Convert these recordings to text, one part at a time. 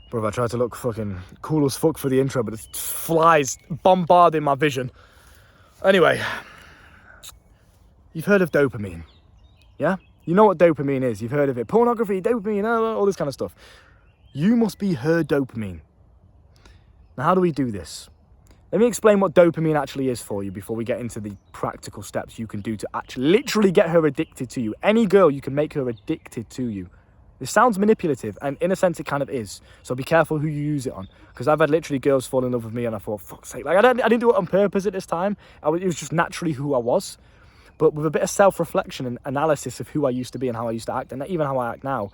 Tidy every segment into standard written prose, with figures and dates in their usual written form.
Bro, I tried to look fucking cool as fuck for the intro, but it just flies bombarding my vision. Anyway, you've heard of dopamine, yeah? You know what dopamine is. You've heard of it. Pornography, dopamine, all this kind of stuff. You must be her dopamine. Now, how do we do this? Let me explain what dopamine actually is for you before we get into the practical steps you can do to actually literally get her addicted to you. Any girl, you can make her addicted to you. This sounds manipulative, and in a sense it kind of is. So be careful who you use it on. Because I've had literally girls fall in love with me and I thought, fuck's sake. Like, I didn't do it on purpose at this time. It was just naturally who I was. But with a bit of self-reflection and analysis of who I used to be and how I used to act, and even how I act now,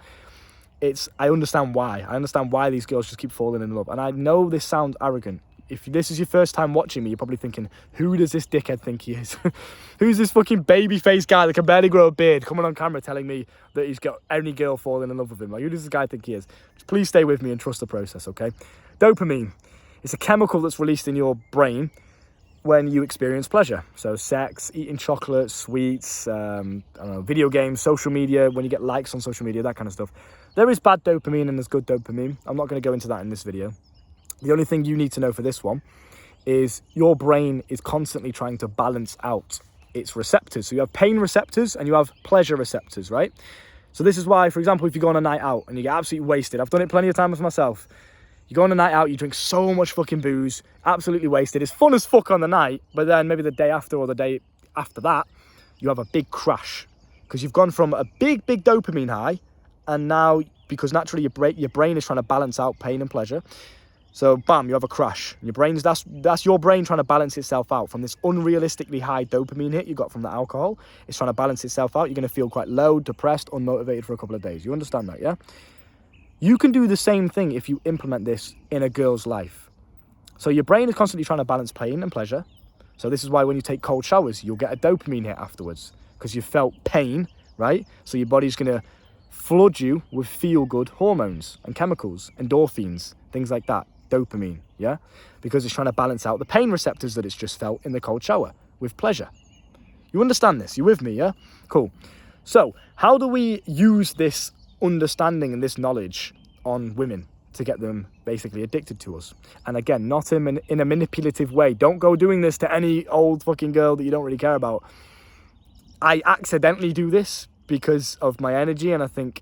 I understand why. I understand why these girls just keep falling in love. And I know this sounds arrogant. If this is your first time watching me, you're probably thinking, who does this dickhead think he is? Who's this fucking baby-faced guy that can barely grow a beard coming on camera telling me that he's got any girl falling in love with him? Like, who does this guy think he is? Just please stay with me and trust the process, okay? Dopamine. It's a chemical that's released in your brain when you experience pleasure. So sex, eating chocolate, sweets, video games, social media, when you get likes on social media, that kind of stuff. There is bad dopamine and there's good dopamine. I'm not going to go into that in this video. The only thing you need to know for this one is your brain is constantly trying to balance out its receptors. So you have pain receptors and you have pleasure receptors, right? So this is why, for example, if you go on a night out and you get absolutely wasted, I've done it plenty of times myself. You go on a night out, you drink so much fucking booze, absolutely wasted. It's fun as fuck on the night, but then maybe the day after or the day after that, you have a big crash because you've gone from a big dopamine high, and now, because naturally your brain is trying to balance out pain and pleasure, so bam, you have a crash. Your brain's that's your brain trying to balance itself out from this unrealistically high dopamine hit you got from the alcohol. It's trying to balance itself out. You're going to feel quite low, depressed, unmotivated for a couple of days. You understand that, yeah? You can do the same thing if you implement this in a girl's life. So your brain is constantly trying to balance pain and pleasure. So this is why when you take cold showers, you'll get a dopamine hit afterwards because you felt pain, right? So your body's going to flood you with feel-good hormones and chemicals, endorphins, things like that. Dopamine, yeah? Because it's trying to balance out the pain receptors that it's just felt in the cold shower with pleasure. You understand this? You with me, yeah? Cool. So how do we use this understanding and this knowledge on women to get them basically addicted to us? And again, not in a manipulative way. Don't go doing this to any old fucking girl that you don't really care about. I accidentally do this because of my energy, and I think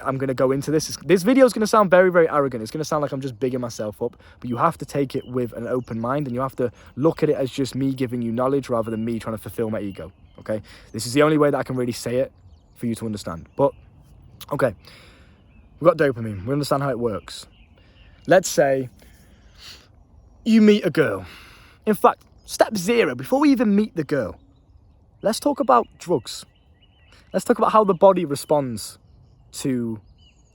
I'm going to go into this. This video is going to sound very, very arrogant. It's going to sound like I'm just bigging myself up, but you have to take it with an open mind, and you have to look at it as just me giving you knowledge rather than me trying to fulfill my ego, okay? This is the only way that I can really say it for you to understand. But, okay, we've got dopamine. We understand how it works. Let's say you meet a girl. In fact, step 0, before we even meet the girl, let's talk about drugs. Let's talk about how the body responds to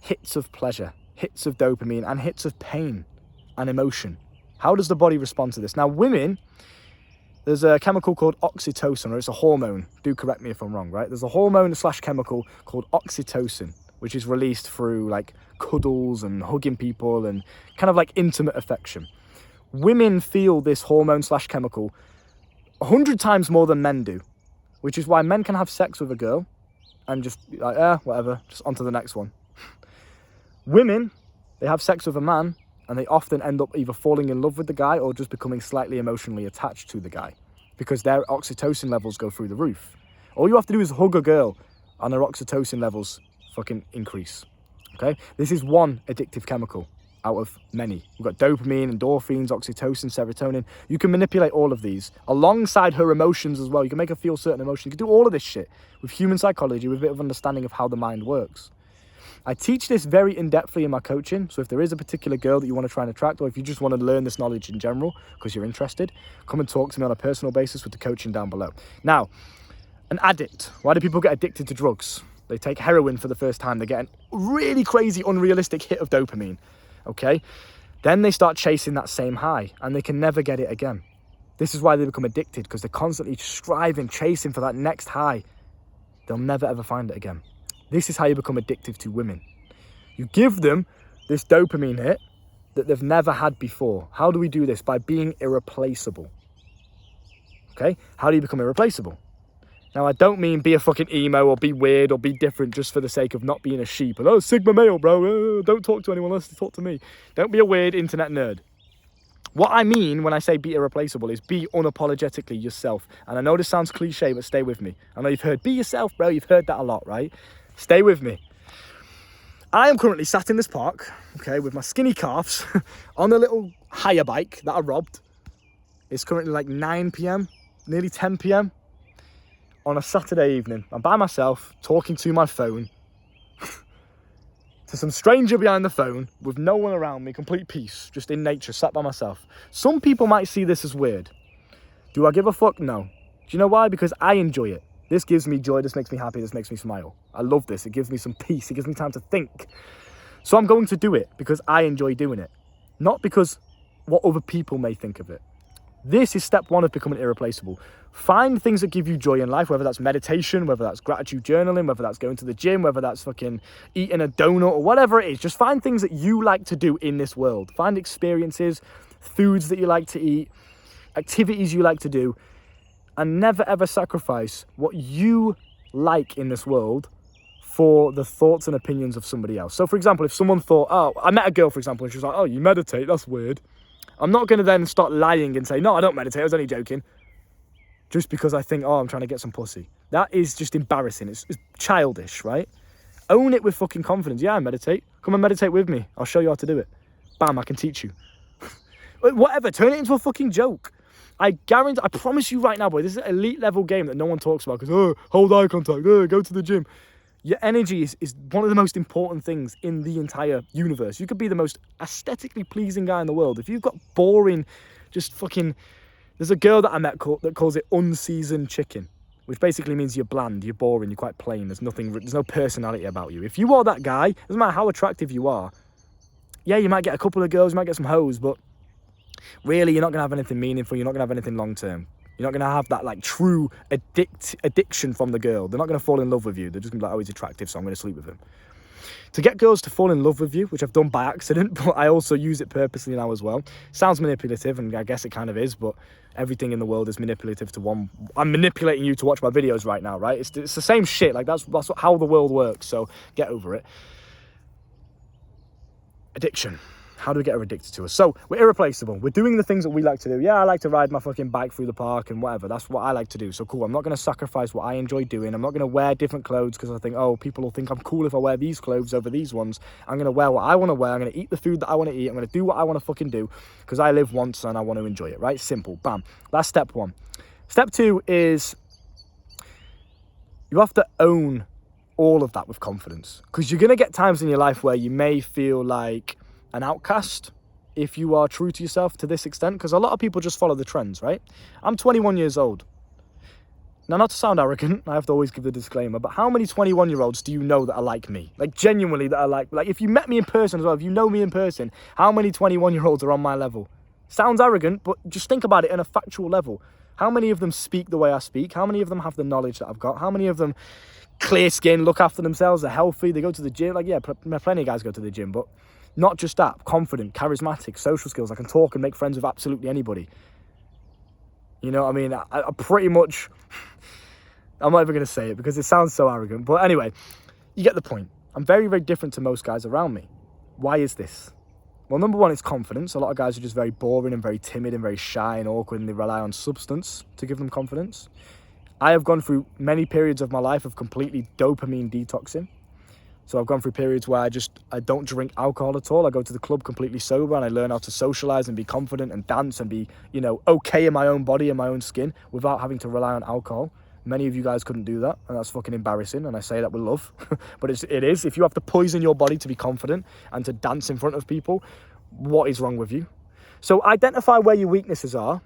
hits of pleasure, hits of dopamine, and hits of pain and emotion. How does the body respond to this? Now, women, there's a chemical called oxytocin, or it's a hormone. Do correct me if I'm wrong, right? There's a hormone / chemical called oxytocin, which is released through like cuddles and hugging people and kind of like intimate affection. Women feel this hormone / chemical 100 times more than men do, which is why men can have sex with a girl and just like, whatever, just on to the next one. Women, they have sex with a man and they often end up either falling in love with the guy or just becoming slightly emotionally attached to the guy because their oxytocin levels go through the roof. All you have to do is hug a girl and their oxytocin levels fucking increase, okay? This is one addictive chemical out of many. We've got dopamine, endorphins, oxytocin, serotonin. You can manipulate all of these alongside her emotions as well. You can make her feel certain emotions. You can do all of this shit with human psychology, with a bit of understanding of how the mind works. I teach this very in-depthly in my coaching. So if there is a particular girl that you want to try and attract, or if you just want to learn this knowledge in general because you're interested, come and talk to me on a personal basis with the coaching down below. Now, an addict. Why do people get addicted to drugs? They take heroin for the first time. They get a really crazy, unrealistic hit of dopamine. Okay, then they start chasing that same high and they can never get it again. This is why they become addicted, because they're constantly striving, chasing for that next high. They'll never ever find it again. This is how you become addictive to women. You give them this dopamine hit that they've never had before. How do we do this? By being irreplaceable. Okay, how do you become irreplaceable? Now, I don't mean be a fucking emo or be weird or be different just for the sake of not being a sheep. And, oh, Sigma male, bro. Don't talk to anyone else. Talk to me. Don't be a weird internet nerd. What I mean when I say be irreplaceable is be unapologetically yourself. And I know this sounds cliche, but stay with me. I know you've heard, be yourself, bro. You've heard that a lot, right? Stay with me. I am currently sat in this park, okay, with my skinny calves on a little hire bike that I robbed. It's currently like 9 p.m, nearly 10 p.m. on a Saturday evening. I'm by myself, talking to my phone, to some stranger behind the phone, with no one around me, complete peace, just in nature, sat by myself. Some people might see this as weird. Do I give a fuck? No. Do you know why? Because I enjoy it. This gives me joy, this makes me happy, this makes me smile. I love this, it gives me some peace, it gives me time to think. So I'm going to do it because I enjoy doing it, not because what other people may think of it. This is step one of becoming irreplaceable. Find things that give you joy in life, whether that's meditation, whether that's gratitude journaling, whether that's going to the gym, whether that's fucking eating a donut or whatever it is. Just find things that you like to do in this world. Find experiences, foods that you like to eat, activities you like to do, and never ever sacrifice what you like in this world for the thoughts and opinions of somebody else. So for example, if someone thought, oh, I met a girl, for example, and she was like, oh, you meditate, that's weird. I'm not going to then start lying and say, no, I don't meditate, I was only joking. Just because I think, oh, I'm trying to get some pussy. That is just embarrassing. It's childish, right? Own it with fucking confidence. Yeah, I meditate. Come and meditate with me. I'll show you how to do it. Bam, I can teach you. Whatever, turn it into a fucking joke. I guarantee, I promise you right now, boy, this is an elite level game that no one talks about because, oh, hold eye contact, go to the gym. Your energy is one of the most important things in the entire universe. You could be the most aesthetically pleasing guy in the world. If you've got boring, just fucking... There's a girl that I met that calls it unseasoned chicken, which basically means you're bland, you're boring, you're quite plain. There's no personality about you. If you are that guy, doesn't matter how attractive you are, yeah, you might get a couple of girls, you might get some hoes, but really, you're not going to have anything meaningful. You're not going to have anything long-term. You're not going to have that, like, true addiction from the girl. They're not going to fall in love with you. They're just going to be like, oh, he's attractive, so I'm going to sleep with him. To get girls to fall in love with you, which I've done by accident, but I also use it purposely now as well. Sounds manipulative, and I guess it kind of is, but everything in the world is manipulative to one. I'm manipulating you to watch my videos right now, right? It's the same shit. Like, that's how the world works, so get over it. Addiction. How do we get her addicted to us? So we're irreplaceable. We're doing the things that we like to do. Yeah, I like to ride my fucking bike through the park and whatever. That's what I like to do. So cool. I'm not going to sacrifice what I enjoy doing. I'm not going to wear different clothes because I think, oh, people will think I'm cool if I wear these clothes over these ones. I'm going to wear what I want to wear. I'm going to eat the food that I want to eat. I'm going to do what I want to fucking do because I live once and I want to enjoy it, right? Simple. Bam. That's step one. Step two is you have to own all of that with confidence, because you're going to get times in your life where you may feel like an outcast if you are true to yourself to this extent, because a lot of people just follow the trends, right? I'm 21 years old. Now, not to sound arrogant, I have to always give the disclaimer, but how many 21-year-olds do you know that are like me? Like, genuinely that are like if you met me in person as well, if you know me in person, how many 21-year-olds are on my level? Sounds arrogant, but just think about it on a factual level. How many of them speak the way I speak? How many of them have the knowledge that I've got? How many of them clear skin, look after themselves, they're healthy, they go to the gym? Like, yeah, plenty of guys go to the gym, but not just that, confident, charismatic, social skills. I can talk and make friends with absolutely anybody. You know what I mean? I pretty much, I'm not even going to say it because it sounds so arrogant. But anyway, you get the point. I'm very, very different to most guys around me. Why is this? Well, number one, it's confidence. A lot of guys are just very boring and very timid and very shy and awkward, and they rely on substance to give them confidence. I have gone through many periods of my life of completely dopamine detoxing. So I've gone through periods where I don't drink alcohol at all. I go to the club completely sober and I learn how to socialize and be confident and dance and be, okay in my own body and my own skin without having to rely on alcohol. Many of you guys couldn't do that, and that's fucking embarrassing, and I say that with love. But it is. If you have to poison your body to be confident and to dance in front of people, what is wrong with you? So identify where your weaknesses are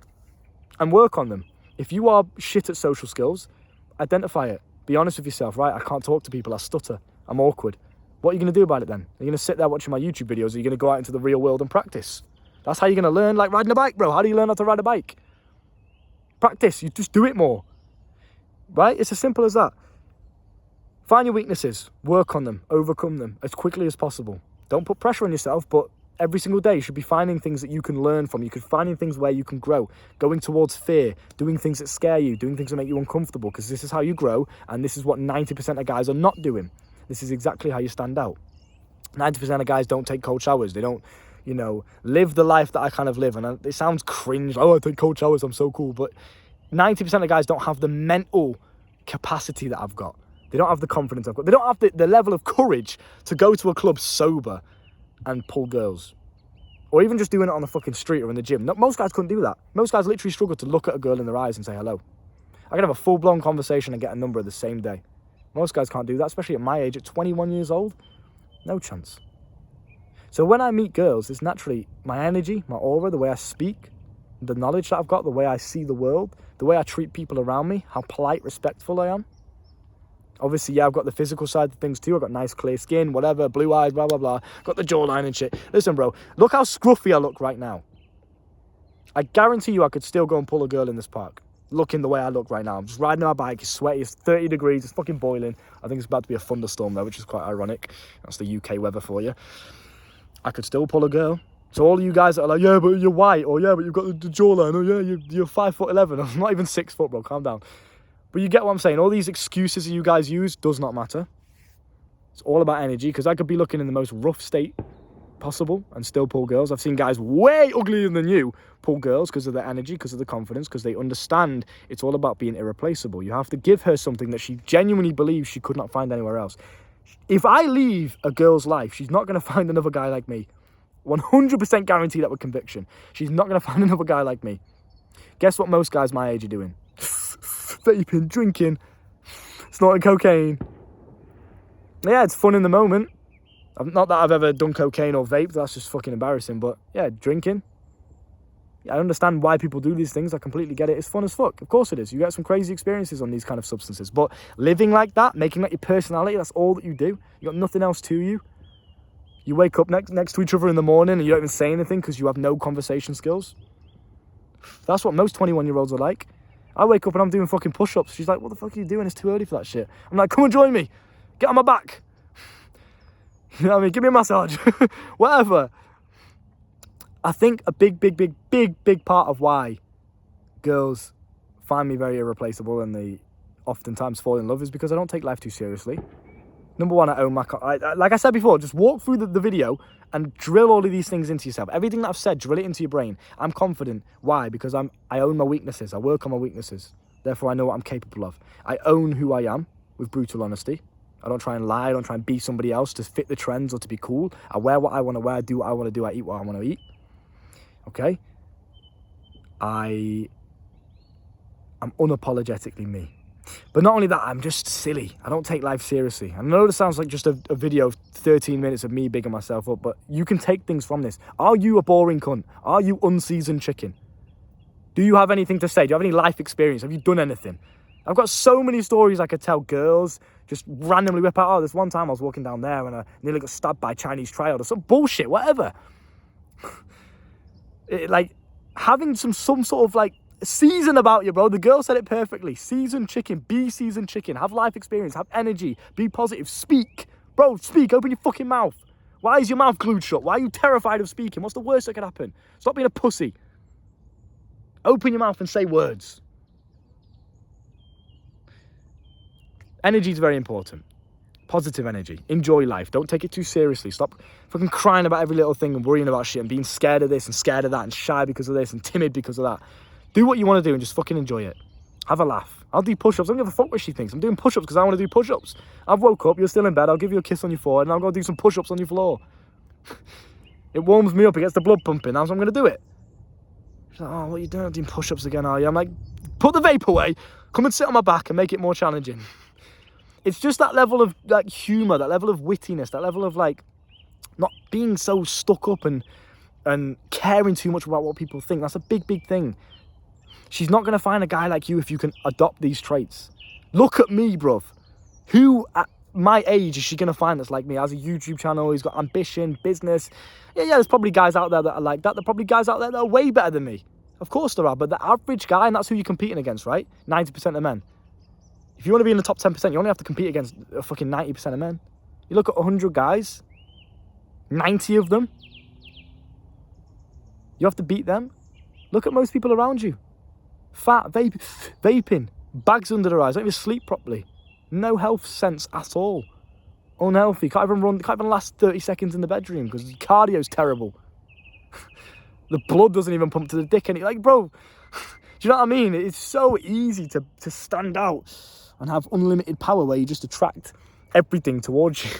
and work on them. If you are shit at social skills, identify it. Be honest with yourself, right? I can't talk to people, I stutter. I'm awkward. What are you going to do about it then? Are you going to sit there watching my YouTube videos, or are you going to go out into the real world and practice? That's how you're going to learn, like riding a bike, bro. How do you learn how to ride a bike? Practice. You just do it more. Right? It's as simple as that. Find your weaknesses. Work on them. Overcome them as quickly as possible. Don't put pressure on yourself, but every single day. You should be finding things that you can learn from. You could finding things where you can grow, going towards fear, doing things that scare you, doing things that make you uncomfortable, because this is how you grow, and this is what 90% of guys are not doing. This is exactly how you stand out. 90% of guys don't take cold showers. They don't, you know, live the life that I kind of live. And it sounds cringe. Oh, I take cold showers, I'm so cool. But 90% of guys don't have the mental capacity that I've got. They don't have the confidence I've got. They don't have the level of courage to go to a club sober and pull girls. Or even just doing it on the fucking street or in the gym. Most guys couldn't do that. Most guys literally struggle to look at a girl in their eyes and say hello. I can have a full-blown conversation and get a number the same day. Most guys can't do that, especially at my age, at 21 years old. No chance. So when I meet girls, it's naturally my energy, my aura, the way I speak, the knowledge that I've got, the way I see the world, the way I treat people around me, how polite, respectful I am. Obviously, yeah, I've got the physical side of things too. I've got nice, clear skin, whatever, blue eyes, blah, blah, blah. Got the jawline and shit. Listen, bro, look how scruffy I look right now. I guarantee you I could still go and pull a girl in this park, looking the way I look right now. I'm just riding on my bike, it's sweaty, it's 30 degrees, it's fucking boiling. I think it's about to be a thunderstorm though, which is quite ironic. That's the UK weather for you. I could still pull a girl. So all of you guys that are like, yeah, but you're white, or yeah, but you've got the jawline, or yeah, you're 5'11". I'm not even 6 foot, bro, calm down. But you get what I'm saying. All these excuses that you guys use does not matter. It's all about energy, because I could be looking in the most rough state possible and still pull girls. I've seen guys way uglier than you pull girls because of their energy, because of the confidence, because they understand it's all about being irreplaceable. You have to give her something that she genuinely believes she could not find anywhere else. If I leave a girl's life, she's not going to find another guy like me. 100% guarantee that with conviction. She's not going to find another guy like me. Guess what most guys my age are doing? Vaping, drinking, snorting cocaine. Yeah, it's fun in the moment. Not that I've ever done cocaine or vape, that's just fucking embarrassing, but yeah, drinking. I understand why people do these things, I completely get it. It's fun as fuck, of course it is. You get some crazy experiences on these kind of substances, but living like that, making that your personality, that's all that you do. You got nothing else to you. You wake up next to each other in the morning and you don't even say anything because you have no conversation skills. That's what most 21-year-olds are like. I wake up and I'm doing fucking push-ups. She's like, what the fuck are you doing? It's too early for that shit. I'm like, come and join me. Get on my back. You know what I mean? Give me a massage. Whatever. I think a big part of why girls find me very irreplaceable and they oftentimes fall in love is because I don't take life too seriously. Number one, I own my... like I said before, just walk through the video and drill all of these things into yourself. Everything that I've said, drill it into your brain. I'm confident. Why? Because I own my weaknesses. I work on my weaknesses. Therefore, I know what I'm capable of. I own who I am with brutal honesty. I don't try and lie. I don't try and be somebody else to fit the trends or to be cool. I wear what I want to wear, do what I want to do, I eat what I want to eat. Okay? I'm unapologetically me. But not only that, I'm just silly. I don't take life seriously. I know this sounds like just a video of 13 minutes of me bigging myself up, but you can take things from this. Are you a boring cunt? Are you unseasoned chicken? Do you have anything to say? Do you have any life experience? Have you done anything? I've got so many stories I could tell girls, just randomly whip out, oh, this one time I was walking down there and I nearly got stabbed by a Chinese triad or some bullshit, whatever. Like, having some sort of, like, season about you, bro. The girl said it perfectly. Seasoned chicken. Be seasoned chicken. Have life experience. Have energy. Be positive. Speak. Bro, speak. Open your fucking mouth. Why is your mouth glued shut? Why are you terrified of speaking? What's the worst that could happen? Stop being a pussy. Open your mouth and say words. Energy is very important. Positive energy. Enjoy life. Don't take it too seriously. Stop fucking crying about every little thing and worrying about shit and being scared of this and scared of that and shy because of this and timid because of that. Do what you want to do and just fucking enjoy it. Have a laugh. I'll do push-ups. I don't give a fuck what she thinks. I'm doing push-ups because I want to do push-ups. I've woke up. You're still in bed. I'll give you a kiss on your forehead and I'll go do some push-ups on your floor. It warms me up. It gets the blood pumping. Now so I'm going to do it. She's like, oh, what are you doing? I'm doing push-ups again, are you? I'm like, put the vape away. Come and sit on my back and make it more challenging. It's just that level of, like, humour, that level of wittiness, that level of, like, not being so stuck up and caring too much about what people think. That's a big thing. She's not going to find a guy like you if you can adopt these traits. Look at me, bruv. Who at my age is she going to find that's like me? Has a YouTube channel, he's got ambition, business. Yeah, there's probably guys out there that are like that. There are probably guys out there that are way better than me. Of course there are, but the average guy, and that's who you're competing against, right? 90% of men. If you want to be in the top 10%, you only have to compete against a fucking 90% of men. You look at 100 guys, 90 of them You have to beat them. Look at most people around you. Fat, vaping, bags under their eyes, don't even sleep properly. No health sense at all. Unhealthy, can't even last 30 seconds in the bedroom because cardio's terrible. The blood doesn't even pump to the dick. And like, bro, do you know what I mean? It's so easy to stand out and have unlimited power where you just attract everything towards you.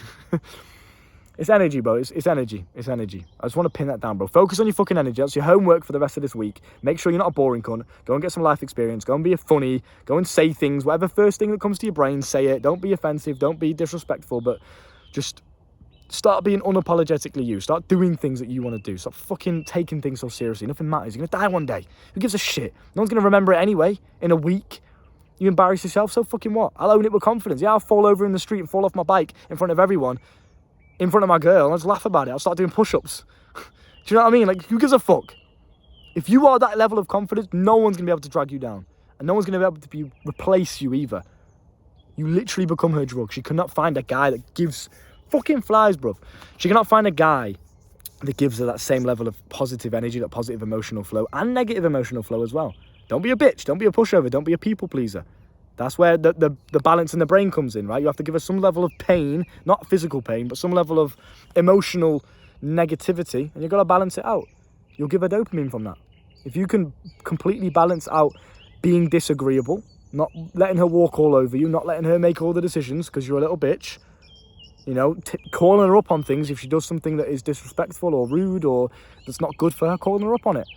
It's energy, bro. It's energy. It's energy. I just want to pin that down, bro. Focus on your fucking energy. That's your homework for the rest of this week. Make sure you're not a boring cunt. Go and get some life experience. Go and be funny. Go and say things. Whatever first thing that comes to your brain, say it. Don't be offensive. Don't be disrespectful. But just start being unapologetically you. Start doing things that you want to do. Stop fucking taking things so seriously. Nothing matters. You're going to die one day. Who gives a shit? No one's going to remember it anyway in a week. You embarrass yourself, so fucking what? I'll own it with confidence. Yeah, I'll fall over in the street and fall off my bike in front of everyone. In front of my girl, I'll just laugh about it. I'll start doing push-ups. Do you know what I mean? Like, who gives a fuck? If you are that level of confidence, no one's going to be able to drag you down. And no one's going to be able to replace you either. You literally become her drug. She cannot find a guy that gives fucking flies, bruv. She cannot find a guy that gives her that same level of positive energy, that positive emotional flow, and negative emotional flow as well. Don't be a bitch. Don't be a pushover. Don't be a people pleaser. That's where the balance in the brain comes in, right? You have to give her some level of pain, not physical pain, but some level of emotional negativity, and you've got to balance it out. You'll give her dopamine from that. If you can completely balance out being disagreeable, not letting her walk all over you, not letting her make all the decisions because you're a little bitch, you know, calling her up on things if she does something that is disrespectful or rude or that's not good for her, calling her up on it.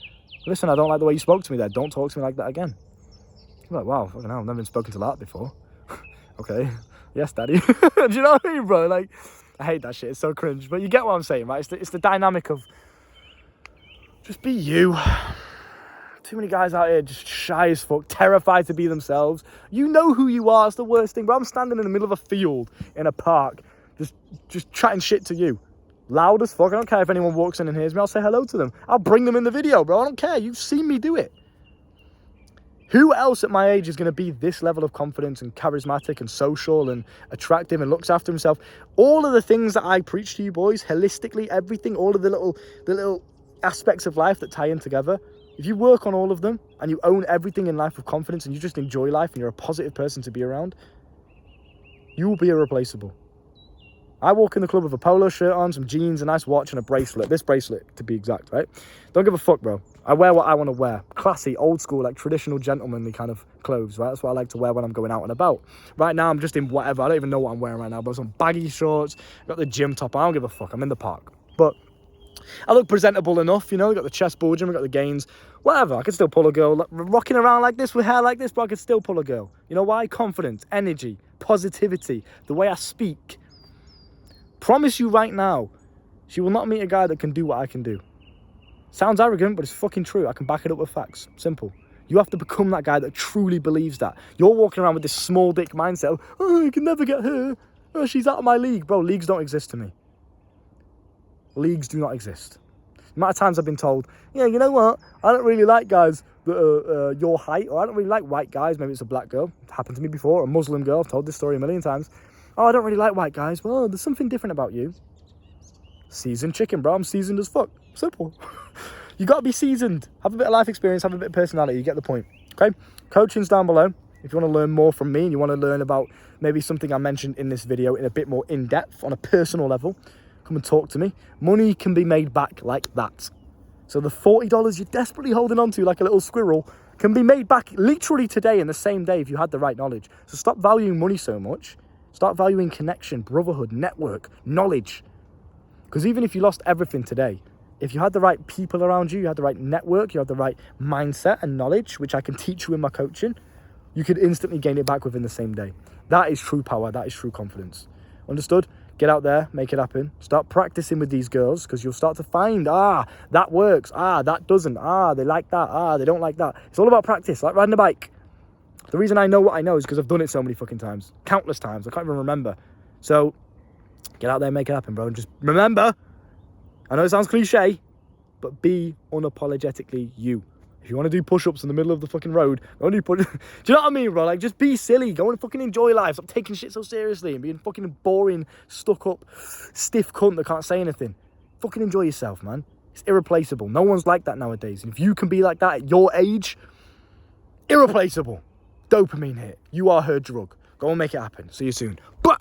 Listen, I don't like the way you spoke to me there. Don't talk to me like that again. You're like, wow, fucking hell, I've never been spoken to that before. Okay, yes, daddy. Do you know what I mean, bro? Like, I hate that shit. It's so cringe. But you get what I'm saying, right? It's the dynamic of just be you. Too many guys out here just shy as fuck, terrified to be themselves. You know who you are. It's the worst thing. But I'm standing in the middle of a field in a park, just chatting shit to you. Loud as fuck. I don't care if anyone walks in and hears me. I'll say hello to them. I'll bring them in the video, bro. I don't care. You've seen me do it. Who else at my age is going to be this level of confidence and charismatic and social and attractive and looks after himself? All of the things that I preach to you boys, holistically, everything, all of the little aspects of life that tie in together. If you work on all of them and you own everything in life with confidence and you just enjoy life and you're a positive person to be around, you will be irreplaceable. I walk in the club with a polo shirt on, some jeans, a nice watch and a bracelet. This bracelet, to be exact, right? Don't give a fuck, bro. I wear what I want to wear. Classy, old school, like traditional gentlemanly kind of clothes, right? That's what I like to wear when I'm going out and about. Right now, I'm just in whatever. I don't even know what I'm wearing right now, but some baggy shorts, got the gym top on. I don't give a fuck. I'm in the park. But I look presentable enough, you know? Got the chest bulging, we got the gains. Whatever, I can still pull a girl. Rocking around like this with hair like this, but I can still pull a girl. You know why? Confidence, energy, positivity, the way I speak. Promise you right now, she will not meet a guy that can do what I can do. Sounds arrogant, but it's fucking true. I can back it up with facts. Simple. You have to become that guy that truly believes that. You're walking around with this small dick mindset. Oh, you can never get her. Oh, she's out of my league. Bro, leagues don't exist to me. Leagues do not exist. The amount of times I've been told, yeah, you know what? I don't really like guys that are your height, or I don't really like white guys. Maybe it's a black girl. It happened to me before. A Muslim girl. I've told this story a million times. Oh, I don't really like white guys. Well, there's something different about you. Seasoned chicken, bro. I'm seasoned as fuck. Simple. You got to be seasoned. Have a bit of life experience. Have a bit of personality. You get the point. Okay? Coaching's down below. If you want to learn more from me and you want to learn about maybe something I mentioned in this video in a bit more in-depth on a personal level, come and talk to me. Money can be made back like that. So the $40 you're desperately holding on to like a little squirrel can be made back literally today in the same day if you had the right knowledge. So stop valuing money so much. Start valuing connection, brotherhood, network, knowledge. Because even if you lost everything today, if you had the right people around you, you had the right network, you had the right mindset and knowledge, which I can teach you in my coaching, you could instantly gain it back within the same day. That is true power. That is true confidence. Understood? Get out there, make it happen. Start practicing with these girls because you'll start to find, that works. That doesn't. They like that. They don't like that. It's all about practice, like riding a bike. The reason I know what I know is because I've done it so many fucking times. Countless times. I can't even remember. So, get out there and make it happen, bro. And just remember, I know it sounds cliche, but be unapologetically you. If you want to do push-ups in the middle of the fucking road, go and do push-ups. Do you know what I mean, bro? Like, just be silly. Go and fucking enjoy life. Stop taking shit so seriously and being fucking boring, stuck-up, stiff cunt that can't say anything. Fucking enjoy yourself, man. It's irreplaceable. No one's like that nowadays. And if you can be like that at your age, irreplaceable. Dopamine hit. You are her drug. Go and make it happen. See you soon. But